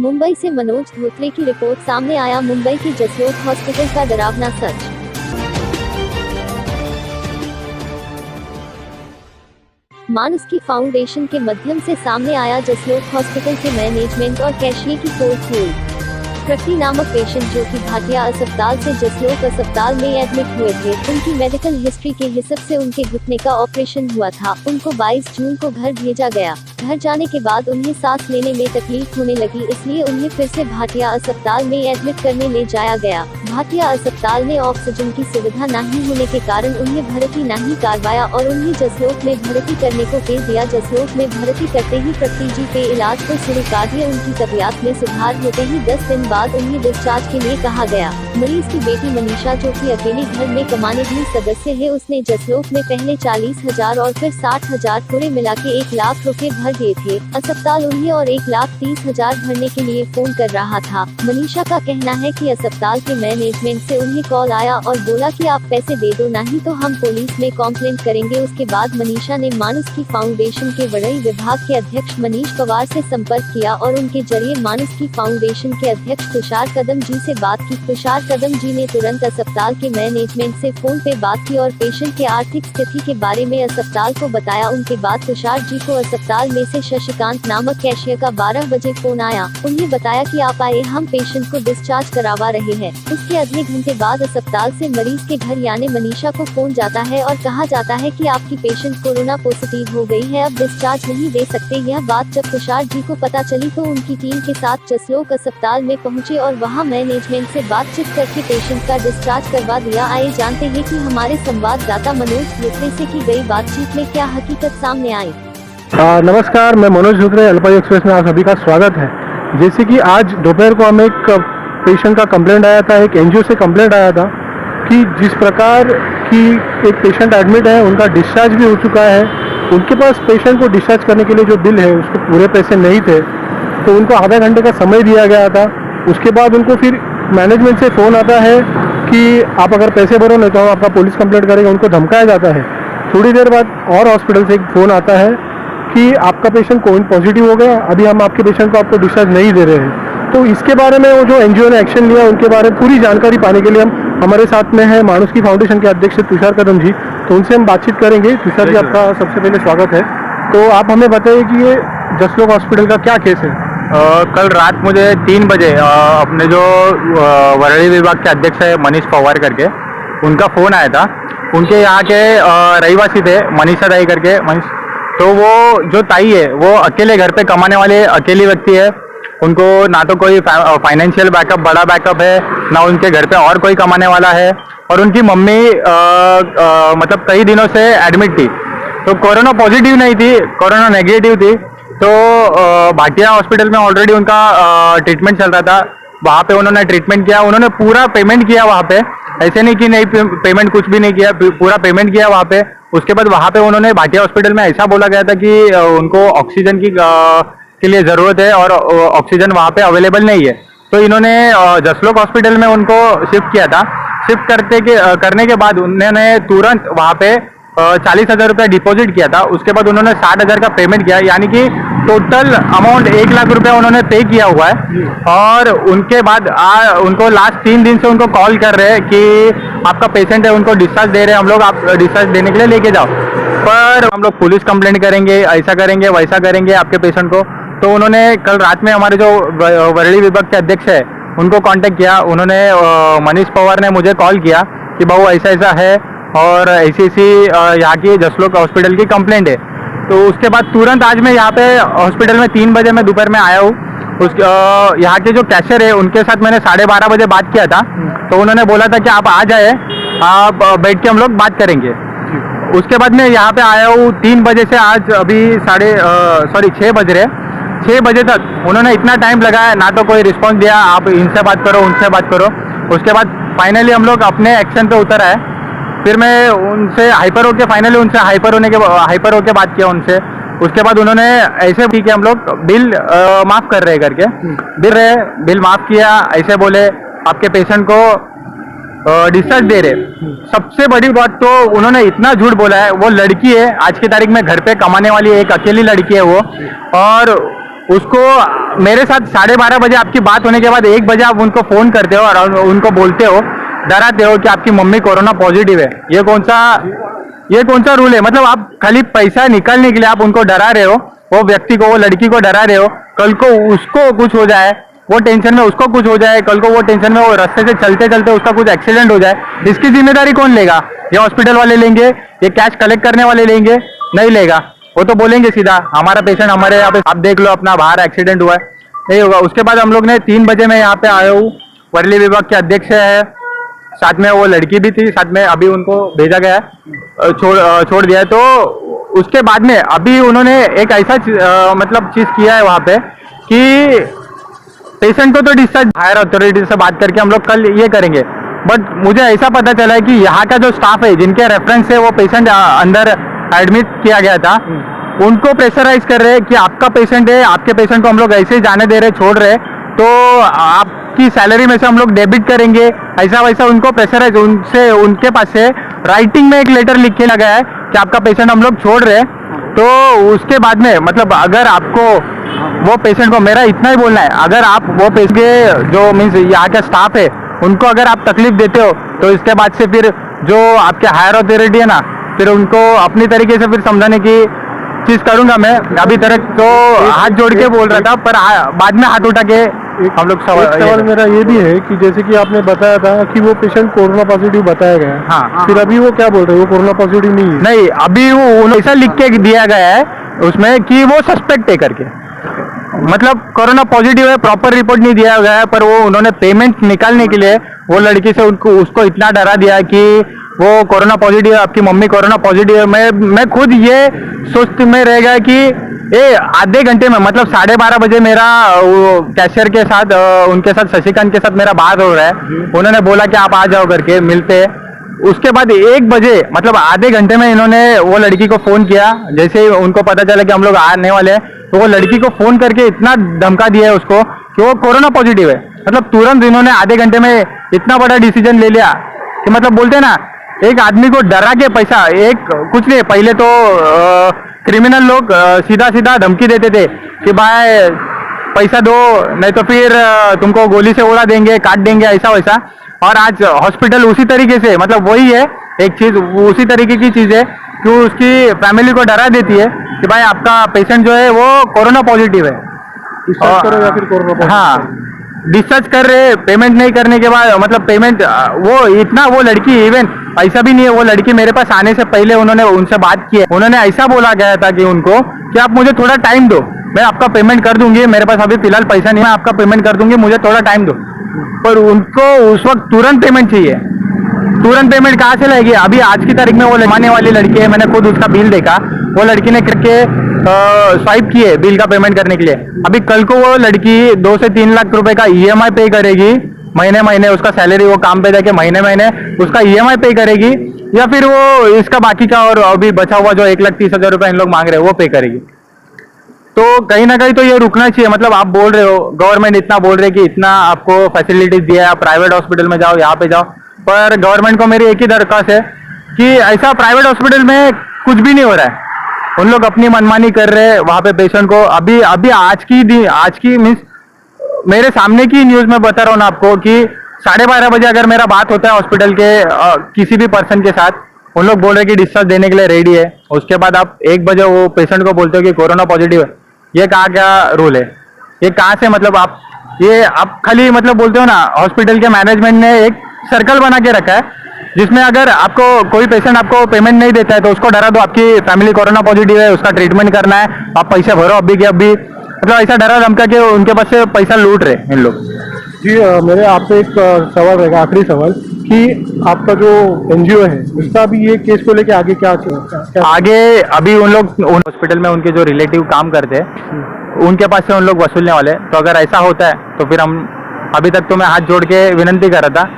मुंबई से मनोज धोत्रे की रिपोर्ट सामने आया मुंबई की जसलोक हॉस्पिटल का डरावना सच। मानुस्की फाउंडेशन के माध्यम से सामने आया जसलोक हॉस्पिटल के मैनेजमेंट और कैशियर की पोल। प्रकृति नामक पेशेंट जो कि भाटिया अस्पताल से जसलोक अस्पताल में एडमिट हुए थे, उनकी मेडिकल हिस्ट्री के हिसाब से उनके घुटने का ऑपरेशन हुआ था। उनको 22 जून को घर भेजा गया। घर जाने के बाद उन्हें सांस लेने में तकलीफ होने लगी, इसलिए उन्हें फिर से भाटिया अस्पताल में एडमिट करने ले जाया गया। भाटिया अस्पताल में ऑक्सीजन की सुविधा नहीं होने के कारण उन्हें भर्ती नहीं करवाया और उन्हें जसलोक में भर्ती करने को कह दिया। जसलोक में भर्ती करते ही प्रकृति जी पे इलाज को शुरू कर दिया। उनकी तबीयत में सुधार होते ही 10 दिन बाद उन्हें डिस्चार्ज के लिए कहा गया। मरीज की बेटी मनीषा, जो कि अकेले घर में कमाने भी सदस्य है, उसने जसलोक में पहले 40,000 और फिर 60,000 पूरे मिला के 1 लाख रुपए भर दिए थे। अस्पताल उन्हें और 1,30,000 भरने के लिए फोन कर रहा था। मनीषा का कहना है कि अस्पताल के मैनेजमेंट से उन्हें कॉल आया और बोला कि आप पैसे दे दो, नहीं तो हम पुलिस में कंप्लेंट करेंगे। उसके बाद मनीषा ने मानुस्की फाउंडेशन के वड़ई विभाग के अध्यक्ष मनीष पवार से संपर्क किया और उनके जरिए मानुस्की फाउंडेशन के अध्यक्ष तुषार कदम जी से बात की। तुषार कदम जी ने तुरंत अस्पताल के मैनेजमेंट से फोन पे बात की और पेशेंट के आर्थिक स्थिति के बारे में अस्पताल को बताया। उनके बाद तुषार जी को अस्पताल में से शशिकांत नामक कैशियर का 12 बजे फोन आया। उन्हें बताया कि आप आए, हम पेशेंट को डिस्चार्ज करवा रहे हैं। उसके आधे घंटे बाद अस्पताल से मरीज के घर यानी मनीषा को फोन जाता है और कहा जाता है कि आपकी पेशेंट कोरोना पॉजिटिव हो गई है, अब डिस्चार्ज नहीं दे सकते। यह बात जब तुषार जी को पता चली तो उनकी टीम के साथ जसलोक अस्पताल में पहुंचे और वहां मैनेजमेंट से बातचीत करके पेशेंट का डिस्चार्ज करवा दिया। आइए जानते हैं कि हमारे संवाददाता मनोज धोत्रे से की गई बातचीत में क्या हकीकत सामने आई। नमस्कार, मैं मनोज धोत्रे, अल्पायु एक्सप्रेस में आप सभी का स्वागत है। जैसे कि आज दोपहर को हमें एक पेशेंट का कंप्लेंट आया था, एक एनजीओ से कंप्लेंट आया था कि जिस प्रकार की एक पेशेंट एडमिट है, उनका डिस्चार्ज भी हो चुका है। उनके पास पेशेंट को डिस्चार्ज करने के लिए जो बिल है उसको पूरे पैसे नहीं थे, तो उनको आधा घंटे का समय दिया गया था। उसके बाद उनको फिर मैनेजमेंट से फ़ोन आता है कि आप अगर पैसे भरो नहीं तो हम आपका पुलिस कंप्लेंट करेंगे। उनको धमकाया जाता है। थोड़ी देर बाद और हॉस्पिटल से एक फ़ोन आता है कि आपका पेशेंट कोविड पॉजिटिव हो गया, अभी हम आपके पेशेंट को आपको डिस्चार्ज नहीं दे रहे हैं। तो इसके बारे में वो जो एनजीओ ने एक्शन लिया, उनके बारे में पूरी जानकारी पाने के लिए हमारे साथ में है मानुस्की फाउंडेशन के अध्यक्ष तुषार कदम जी, तो उनसे हम बातचीत करेंगे। तुषार जी, आपका सबसे पहले स्वागत है। तो आप हमें बताइए कि ये जसलोक हॉस्पिटल का क्या केस है। कल रात मुझे 3 बजे अपने जो वरळी विभाग के अध्यक्ष है मनीष पवार करके, उनका फ़ोन आया था। उनके यहाँ के रहिवासी थे, मनीषा ताई करके। तो वो जो ताई है वो अकेले घर पे कमाने वाले अकेली व्यक्ति है। उनको ना तो कोई फाइनेंशियल बैकअप, बड़ा बैकअप है, ना उनके घर पे और कोई कमाने वाला है। और उनकी मम्मी मतलब कई दिनों से एडमिट थी, तो कोरोना पॉजिटिव नहीं थी, कोरोना नेगेटिव थी। तो भाटिया हॉस्पिटल में ऑलरेडी उनका ट्रीटमेंट चल रहा था। वहाँ पे उन्होंने ट्रीटमेंट किया, उन्होंने पूरा पेमेंट किया वहाँ पे, ऐसे नहीं कि नहीं पेमेंट कुछ भी नहीं किया, पूरा पेमेंट किया वहाँ पे। उसके बाद वहाँ पे उन्होंने भाटिया हॉस्पिटल में ऐसा बोला गया था कि उनको ऑक्सीजन के लिए ज़रूरत है और ऑक्सीजन वहाँ पे अवेलेबल नहीं है। तो इन्होंने जसलोक हॉस्पिटल में उनको शिफ्ट किया था। शिफ्ट करने के बाद उन्होंने तुरंत वहाँ पे 40,000 रुपया डिपॉजिट किया था। उसके बाद उन्होंने 60,000 का पेमेंट किया, यानी कि टोटल अमाउंट 1 लाख रुपया उन्होंने पे किया हुआ है। और उनके बाद उनको लास्ट 3 दिन से उनको कॉल कर रहे हैं कि आपका पेशेंट है, उनको डिस्चार्ज दे रहे हैं हम लोग, आप डिस्चार्ज देने के लिए लेके जाओ, पर हम लोग पुलिस कंप्लेंट करेंगे, ऐसा करेंगे, वैसा करेंगे आपके पेशेंट को। तो उन्होंने कल रात में हमारे जो वरळी विभाग के अध्यक्ष है उनको कांटेक्ट किया। उन्होंने मनीष पवार ने मुझे कॉल किया कि बाबू ऐसा ऐसा है और ऐसी यहाँ की जसलोक हॉस्पिटल की कंप्लेंट है। तो उसके बाद तुरंत आज मैं यहाँ पे हॉस्पिटल में 3 बजे मैं दोपहर में आया हूँ। यहाँ के जो कैशियर है उनके साथ मैंने 12:30 बजे बात किया था। तो उन्होंने बोला था कि आप आ जाए, आप बैठ के हम लोग बात करेंगे। उसके बाद मैं यहाँ पे आया हूँ 3 बजे से आज अभी 6 बज रहे। 6 बजे तक उन्होंने इतना टाइम लगाया, ना तो कोई रिस्पॉन्स दिया, आप इनसे बात करो, उनसे बात करो। उसके बाद फाइनली हम लोग अपने एक्शन पे उतर आए। फिर मैं उनसे हाइपर होके हाइपर होके बात किया उनसे। उसके बाद उन्होंने ऐसे भी कि हम लोग बिल माफ़ कर रहे करके बिल माफ़ किया, ऐसे बोले आपके पेशेंट को डिस्चार्ज दे रहे। सबसे बड़ी बात तो उन्होंने इतना झूठ बोला है। वो लड़की है, आज की तारीख में घर पे कमाने वाली एक अकेली लड़की है वो, और उसको मेरे साथ 12:30 बजे आपकी बात होने के बाद 1 बजे आप उनको फोन करते हो और उनको बोलते हो, डराते हो कि आपकी मम्मी कोरोना पॉजिटिव है। ये कौन सा रूल है? मतलब आप खाली पैसा निकालने के लिए आप उनको डरा रहे हो, वो व्यक्ति को, वो लड़की को डरा रहे हो। कल को उसको कुछ हो जाए, वो टेंशन में उसको कुछ हो जाए, कल को वो टेंशन में वो रास्ते से चलते चलते उसका कुछ एक्सीडेंट हो जाए, इसकी जिम्मेदारी कौन लेगा? ये हॉस्पिटल वाले लेंगे? ये कैश कलेक्ट करने वाले लेंगे? नहीं लेगा। वो तो बोलेंगे सीधा, हमारा पेशेंट हमारे यहाँ पे, आप देख लो अपना बाहर एक्सीडेंट हुआ है, नहीं होगा। उसके बाद हम लोग ने 3 बजे मैं यहाँ पे आया हूँ, वर्ली विभाग के अध्यक्ष है, साथ में वो लड़की भी थी, साथ में अभी उनको भेजा गया है, छोड़ दिया है। तो उसके बाद में अभी उन्होंने एक ऐसा मतलब चीज किया है वहाँ पे कि पेशेंट को तो डिस्चार्ज हायर अथॉरिटी से बात करके हम लोग कल ये करेंगे, बट मुझे ऐसा पता चला है कि यहाँ का जो स्टाफ है, जिनके रेफरेंस से वो पेशेंट अंदर एडमिट किया गया था, उनको प्रेशराइज कर रहे हैं कि आपका पेशेंट है, आपके पेशेंट को हम लोग ऐसे ही जाने दे रहे, छोड़ रहे, तो आपकी सैलरी में से हम लोग डेबिट करेंगे, ऐसा वैसा उनको प्रेशराइज, उनसे उनके पास से राइटिंग में एक लेटर लिख के लगा है कि आपका पेशेंट हम लोग छोड़ रहे। तो उसके बाद में मतलब अगर आपको वो पेशेंट को, मेरा इतना ही बोलना है, अगर आप वो पेशेंट के जो मीन्स यहाँ का स्टाफ है उनको अगर आप तकलीफ देते हो, तो इसके बाद से फिर जो आपके हायर अथॉरिटी है ना, फिर उनको अपनी तरीके से फिर समझाने की चीज करूंगा मैं। अभी तक तो हाथ जोड़ के बोल रहा था, पर बाद में हाथ उठा के हम लोग सवाल मेरा ये भी है कि जैसे कि आपने बताया था कि वो पेशेंट कोरोना पॉजिटिव बताया गया है, हाँ, फिर अभी वो क्या बोल रहे हैं, वो कोरोना पॉजिटिव नहीं है? नहीं, अभी वो ऐसा लिख के दिया गया है उसमें कि वो सस्पेक्ट है करके, मतलब कोरोना पॉजिटिव है, प्रॉपर रिपोर्ट नहीं दिया गया है, पर वो उन्होंने पेमेंट निकालने के लिए वो लड़की से उसको इतना डरा दिया कि वो कोरोना पॉजिटिव है, आपकी मम्मी कोरोना पॉजिटिव है। मैं खुद ये सोचते में रह गया कि ये आधे घंटे में, मतलब 12:30 बजे मेरा वो कैशियर के साथ, उनके साथ शशिकांत के साथ मेरा बात हो रहा है, उन्होंने बोला कि आप आ जाओ करके मिलते। उसके बाद 1 बजे, मतलब आधे घंटे में इन्होंने वो लड़की को फोन किया। जैसे ही उनको पता चला कि हम लोग आने वाले हैं, तो वो लड़की को फोन करके इतना धमका दिया है उसको कि वो कोरोना पॉजिटिव है। मतलब तुरंत इन्होंने आधे घंटे में इतना बड़ा डिसीजन ले लिया कि मतलब बोलते ना, एक आदमी को डरा के पैसा, एक कुछ नहीं, पहले तो क्रिमिनल लोग सीधा सीधा धमकी देते थे कि भाई पैसा दो, नहीं तो फिर तुमको गोली से उड़ा देंगे, काट देंगे, ऐसा वैसा। और आज हॉस्पिटल उसी तरीके से, मतलब वही है एक चीज, उसी तरीके की चीज है कि उसकी फैमिली को डरा देती है कि भाई आपका पेशेंट जो है वो कोरोना पॉजिटिव है, डिस्चार्ज करो या फिर कोरोना पॉजिटिव। हाँ, डिस्चार्ज कर रहे, पेमेंट नहीं करने के बाद, मतलब पेमेंट वो इतना, वो लड़की इवन पैसा भी नहीं है, वो लड़की मेरे पास आने से पहले उन्होंने उनसे बात की है, उन्होंने ऐसा बोला गया था कि उनको कि आप मुझे थोड़ा टाइम दो, मैं आपका पेमेंट कर दूंगी, मेरे पास अभी फिलहाल पैसा नहीं है, मैं आपका पेमेंट कर दूंगी, मुझे थोड़ा टाइम दो। पर उनको उस वक्त तुरंत पेमेंट चाहिए। तुरंत पेमेंट कहाँ से लाएगी? अभी आज की तारीख में वो लमाने वाली लड़की है, मैंने खुद उसका बिल देखा, वो लड़की ने करके स्वाइप किए बिल का पेमेंट करने के लिए। अभी कल को वो लड़की 2 से 3 लाख रुपए का EMI पे करेगी, महीने महीने उसका सैलरी, वो काम पे जाके महीने महीने उसका EMI पे करेगी, या फिर वो इसका बाकी का और अभी बचा हुआ जो 1,30,000 रुपए इन लोग मांग रहे हैं वो पे करेगी। तो कहीं ना कहीं तो ये रुकना चाहिए। मतलब आप बोल रहे हो, गवर्नमेंट इतना बोल रहे है कि इतना आपको फैसिलिटीज दिया है, आप प्राइवेट हॉस्पिटल में जाओ, यहाँ पे जाओ, पर गवर्नमेंट को मेरी एक ही दरख्वास्त है कि ऐसा प्राइवेट हॉस्पिटल में कुछ भी नहीं हो रहा है, उन लोग अपनी मनमानी कर रहे हैं वहां पे पेशेंट को। अभी अभी आज की मीन्स मेरे सामने की न्यूज में बता रहा हूँ ना आपको कि 12:30 बजे अगर मेरा बात होता है हॉस्पिटल के किसी भी पर्सन के साथ, उन लोग बोल रहे हैं कि डिस्चार्ज देने के लिए रेडी है, उसके बाद आप 1 बजे वो पेशेंट को बोलते हो कि कोरोना पॉजिटिव है। ये कहाँ क्या रूल है? ये कहाँ से, मतलब आप खाली मतलब बोलते हो ना, हॉस्पिटल के मैनेजमेंट ने एक सर्कल बना के रखा है जिसमें अगर आपको कोई पेशेंट आपको पेमेंट नहीं देता है तो उसको डरा दो, आपकी फैमिली कोरोना पॉजिटिव है, उसका ट्रीटमेंट करना है, आप पैसे भरो अभी के अभी, मतलब ऐसा डरा धमका के उनके पास से पैसा लूट रहे इन लोग। जी मेरे आपसे एक सवाल रहेगा, आखिरी सवाल, कि आपका जो NGO है उसका भी ये केस को लेके आगे क्या आगे अभी उन लोग हॉस्पिटल में उनके जो रिलेटिव काम करते हैं उनके पास से उन लोग वसूलने वाले, तो अगर ऐसा होता है तो फिर हम, अभी तक तो मैं हाथ जोड़ के विनंती कर रहा था,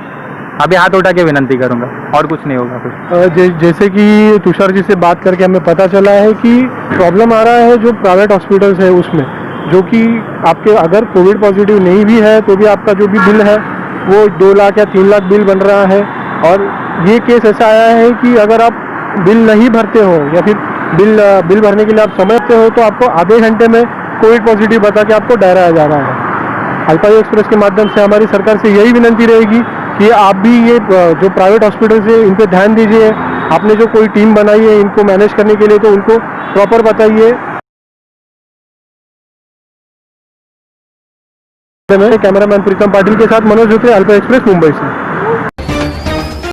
अभी हाथ उठा के विनंती करूंगा, और कुछ नहीं होगा कुछ। जैसे कि तुषार जी से बात करके हमें पता चला है कि प्रॉब्लम आ रहा है जो प्राइवेट हॉस्पिटल्स है उसमें, जो कि आपके अगर कोविड पॉजिटिव नहीं भी है तो भी आपका जो भी बिल है वो 2 लाख या 3 लाख बिल बन रहा है। और ये केस ऐसा आया है कि अगर आप बिल नहीं भरते हो या फिर बिल भरने के लिए आप समय रखते हो तो आपको आधे घंटे में कोविड पॉजिटिव बता के आपको डराया जा रहा है। अल्पायु एक्सप्रेस के माध्यम से हमारी सरकार से यही विनती रहेगी कि आप भी ये जो प्राइवेट हॉस्पिटल है इन पे ध्यान दीजिए। आपने जो कोई टीम बनाई है इनको मैनेज करने के लिए तो उनको प्रॉपर बताइए। कैमरामैन प्रीतम पाटिल के साथ मनोज धोत्रे, अल्पायु एक्सप्रेस, मुंबई से।